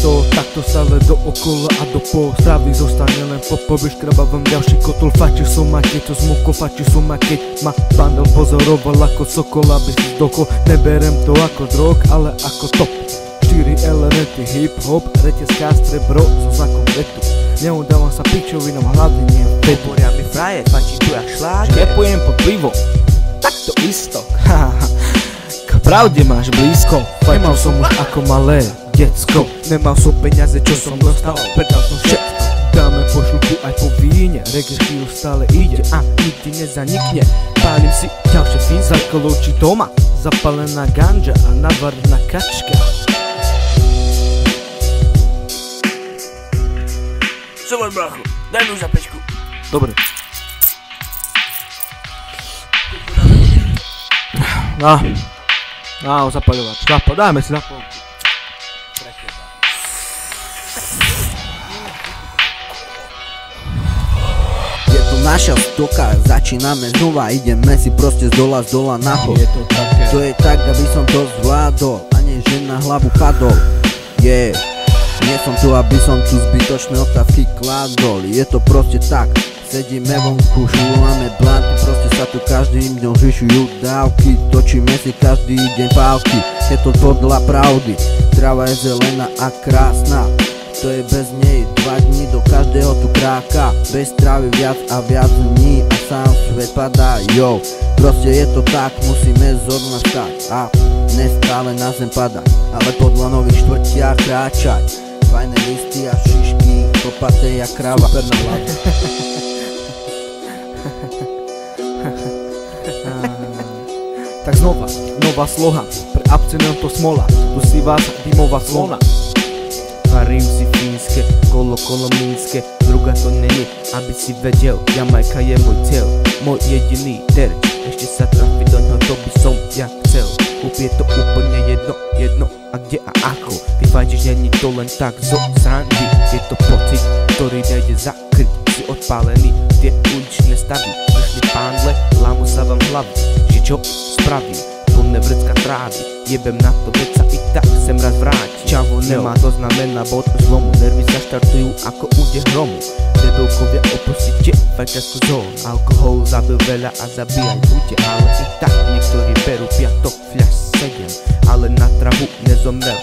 To takto stále dookola a do postavy zostane len povyškrabávam ďalší kotol. Fačil som ma keď to zmokol, fačil som ma keď ma bandel pozoroval ako sokol, aby si zdokol. Neberem to ako drog, ale ako top. 4 elementy hip-hop, reťazka strebro so znakom vetu. Neudávam sa pičovinom, hlavne nie vetu. Hovoria mi frajer, fačí tu jak šláger. Nepojem pod pivom, tak to isto. K pravde máš blízko. Nemal som už ako malé decko, nemal som peniaze, čo som dostal, predal som všetko. Dáme po šluku aj po víne, reggae chvíľu stále ide a nikdy nezanikne. Pálim si ďalšie fin, zakolo či doma, zapalená ganža a navarená kačka. Čo môj brachu, daj mi už zapečku. Dobre. Zapaľovač, dáme si zapalku. Naša stoka, začíname znova, ideme si proste z dola nahor. Je to také. To je tak, aby som to zvládol, a nie že na hlavu padol. Nie som tu, aby som tu zbytočné otázky kladol. Je to proste tak, sedíme vonku, šúlame blanty, proste sa tu každým dňom zvyšujú dávky. Točíme si každý deň pálky, je to podľa pravdy. Tráva je zelená a krásna, to je bez nej 2 dní do každého tu kráka. Bez trávy viac a viac dní a sám svet padá, jo. Proste je to tak, musíme zorna stať a nestále na zem padať, ale podľa nových štvrtiach kráčať. Fajné listy a šišky, kopaté jak kráva. Super nálada. Tak znova, nová sloha, pre abstinentov smola, tu si vás dymová slona. Varím si fínske, kolo mínske, druga to není, aby si vedel, Jamajka je môj cieľ, môj jediný terč, ešte sa trafiť do ňoho, to by som ja chcel. Je to úplne jedno a kde a ako, ty fajčiš, není to len tak zo srandy, je to pocit, ktorý nejde zakryť, si odpálený, tie uličné stavy, prišli pánle, lámu sa vám hlavy, že čo spravím, plné vrecka trávy, jebem na to, veď sa i tak sem raz vráti. Čavo nemá, to znamená bod zlomu, nervy sa štartujú ako úde hromu. Debelkovia opustite fajčiarsku zónu, alkohol zabil veľa a zabíjaj ľudia, ale i tak niektorí berú piatok fľaš 7, ale na travu nezomrel